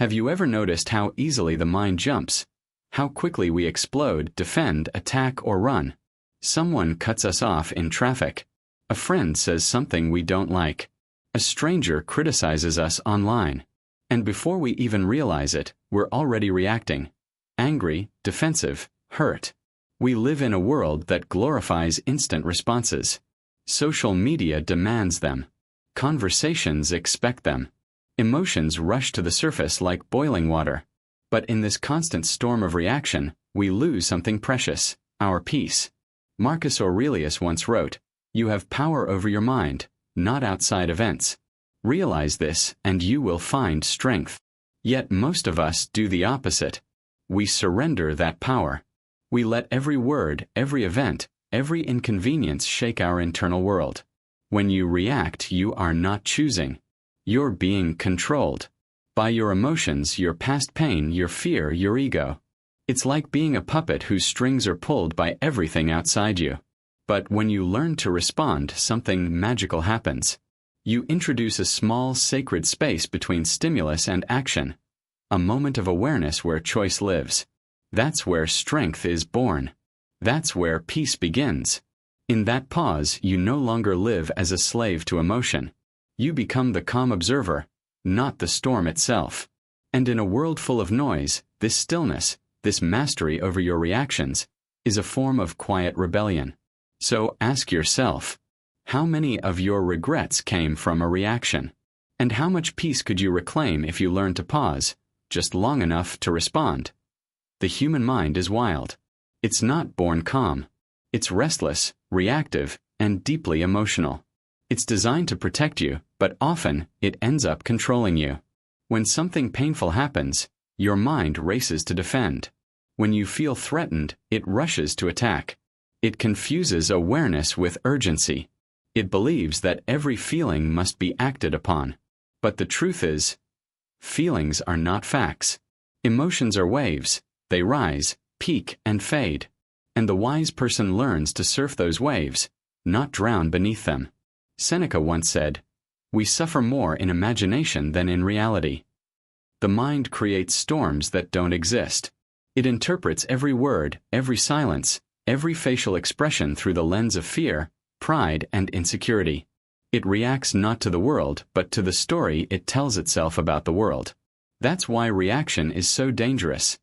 Have you ever noticed how easily the mind jumps? How quickly we explode, defend, attack, or run? Someone cuts us off in traffic. A friend says something we don't like. A stranger criticizes us online. And before we even realize it, we're already reacting. Angry, defensive, hurt. We live in a world that glorifies instant responses. Social media demands them. Conversations expect them. Emotions rush to the surface like boiling water. But in this constant storm of reaction, we lose something precious, our peace. Marcus Aurelius once wrote, "You have power over your mind, not outside events. Realize this, and you will find strength." Yet most of us do the opposite. We surrender that power. We let every word, every event, every inconvenience shake our internal world. When you react, you are not choosing. You're being controlled. By your emotions, your past pain, your fear, your ego. It's like being a puppet whose strings are pulled by everything outside you. But when you learn to respond, something magical happens. You introduce a small, sacred space between stimulus and action. A moment of awareness where choice lives. That's where strength is born. That's where peace begins. In that pause, you no longer live as a slave to emotion. You become the calm observer, not the storm itself. And in a world full of noise, this stillness, this mastery over your reactions, is a form of quiet rebellion. So ask yourself, how many of your regrets came from a reaction? And how much peace could you reclaim if you learned to pause, just long enough to respond? The human mind is wild. It's not born calm. It's restless, reactive, and deeply emotional. It's designed to protect you, but often it ends up controlling you. When something painful happens, your mind races to defend. When you feel threatened, it rushes to attack. It confuses awareness with urgency. It believes that every feeling must be acted upon. But the truth is, feelings are not facts. Emotions are waves. They rise, peak, and fade. And the wise person learns to surf those waves, not drown beneath them. Seneca once said, "We suffer more in imagination than in reality." The mind creates storms that don't exist. It interprets every word, every silence, every facial expression through the lens of fear, pride, and insecurity. It reacts not to the world, but to the story it tells itself about the world. That's why reaction is so dangerous.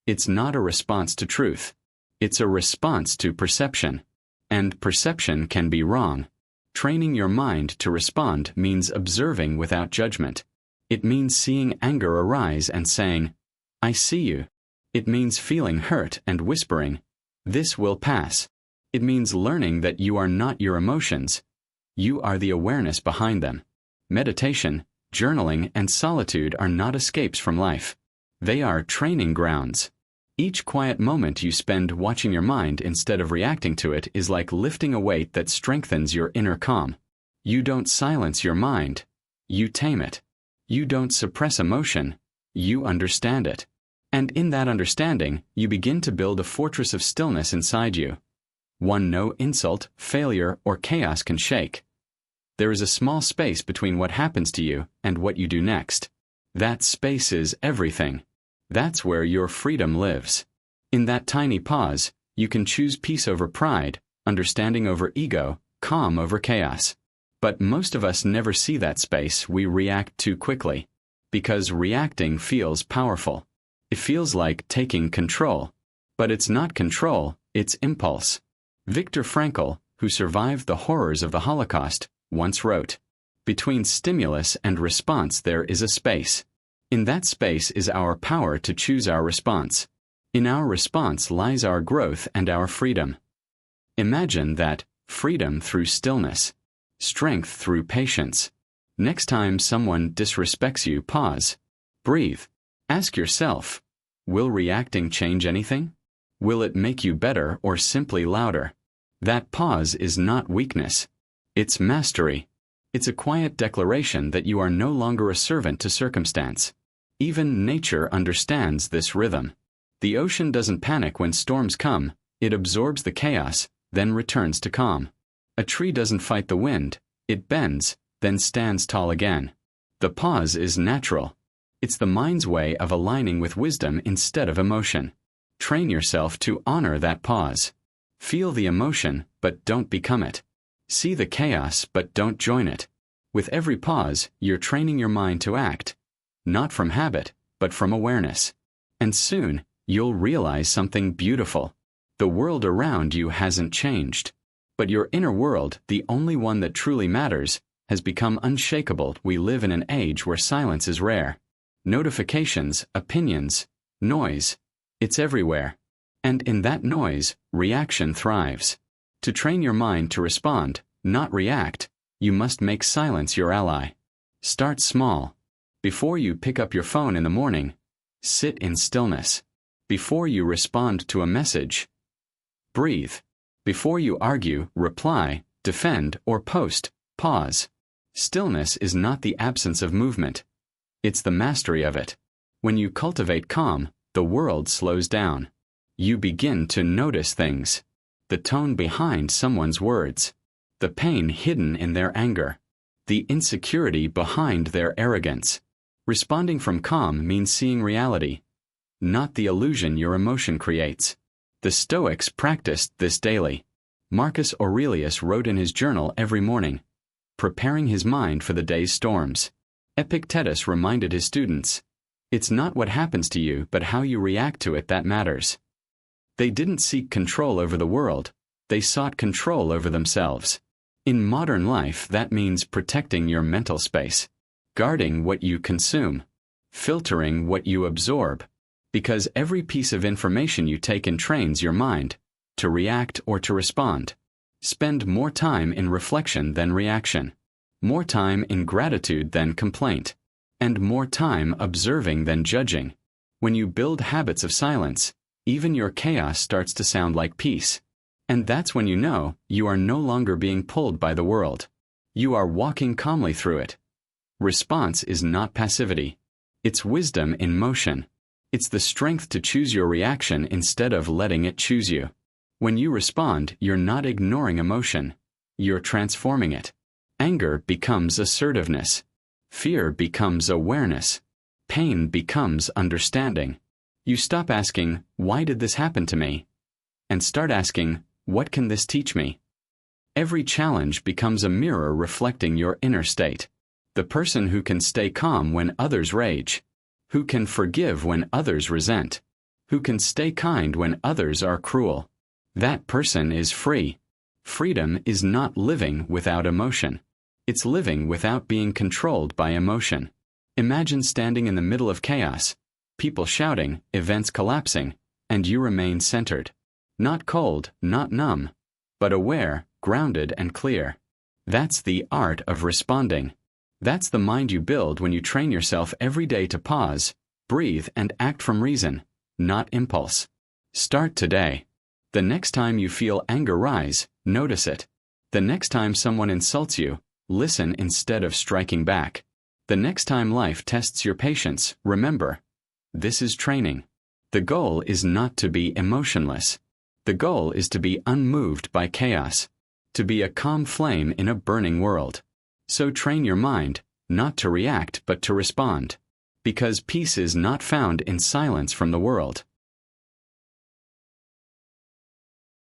It's not a response to truth. It's a response to perception. And perception can be wrong. Training your mind to respond means observing without judgment. It means seeing anger arise and saying, "I see you." It means feeling hurt and whispering, "This will pass." It means learning that you are not your emotions. You are the awareness behind them. Meditation, journaling, and solitude are not escapes from life. They are training grounds. Each quiet moment you spend watching your mind instead of reacting to it is like lifting a weight that strengthens your inner calm. You don't silence your mind. You tame it. You don't suppress emotion. You understand it. And in that understanding, you begin to build a fortress of stillness inside you. One no insult, failure, or chaos can shake. There is a small space between what happens to you and what you do next. That space is everything. That's where your freedom lives. In that tiny pause, you can choose peace over pride, understanding over ego, calm over chaos. But most of us never see that space. We react too quickly. Because reacting feels powerful. It feels like taking control. But it's not control, it's impulse. Viktor Frankl, who survived the horrors of the Holocaust, once wrote, "Between stimulus and response there is a space. In that space is our power to choose our response. In our response lies our growth and our freedom." Imagine that freedom through stillness, strength through patience. Next time someone disrespects you, pause. Breathe. Ask yourself, will reacting change anything? Will it make you better or simply louder? That pause is not weakness. It's mastery. It's a quiet declaration that you are no longer a servant to circumstance. Even nature understands this rhythm. The ocean doesn't panic when storms come. It absorbs the chaos, then returns to calm. A tree doesn't fight the wind. It bends, then stands tall again. The pause is natural. It's the mind's way of aligning with wisdom instead of emotion. Train yourself to honor that pause. Feel the emotion, but don't become it. See the chaos, but don't join it. With every pause, you're training your mind to act, not from habit, but from awareness. And soon, you'll realize something beautiful. The world around you hasn't changed, but your inner world, the only one that truly matters, has become unshakable. We live in an age where silence is rare. Notifications, opinions, noise, it's everywhere. And in that noise, reaction thrives. To train your mind to respond, not react, you must make silence your ally. Start small. Before you pick up your phone in the morning, sit in stillness. Before you respond to a message, breathe. Before you argue, reply, defend, or post, pause. Stillness is not the absence of movement. It's the mastery of it. When you cultivate calm, the world slows down. You begin to notice things. The tone behind someone's words. The pain hidden in their anger. The insecurity behind their arrogance. Responding from calm means seeing reality, not the illusion your emotion creates. The Stoics practiced this daily. Marcus Aurelius wrote in his journal every morning, preparing his mind for the day's storms. Epictetus reminded his students, it's not what happens to you but how you react to it that matters. They didn't seek control over the world, they sought control over themselves. In modern life, that means protecting your mental space, guarding what you consume, filtering what you absorb, because every piece of information you take in trains your mind to react or to respond. Spend more time in reflection than reaction, more time in gratitude than complaint, and more time observing than judging. When you build habits of silence, even your chaos starts to sound like peace. And that's when you know you are no longer being pulled by the world. You are walking calmly through it. Response is not passivity. It's wisdom in motion. It's the strength to choose your reaction instead of letting it choose you. When you respond, you're not ignoring emotion. You're transforming it. Anger becomes assertiveness. Fear becomes awareness. Pain becomes understanding. You stop asking, why did this happen to me? And start asking, what can this teach me? Every challenge becomes a mirror reflecting your inner state. The person who can stay calm when others rage, who can forgive when others resent, who can stay kind when others are cruel, that person is free. Freedom is not living without emotion. It's living without being controlled by emotion. Imagine standing in the middle of chaos, people shouting, events collapsing, and you remain centered. Not cold, not numb, but aware, grounded, and clear. That's the art of responding. That's the mind you build when you train yourself every day to pause, breathe, and act from reason, not impulse. Start today. The next time you feel anger rise, notice it. The next time someone insults you, listen instead of striking back. The next time life tests your patience, remember, this is training. The goal is not to be emotionless. The goal is to be unmoved by chaos, to be a calm flame in a burning world. So train your mind, not to react but to respond. Because peace is not found in silence from the world.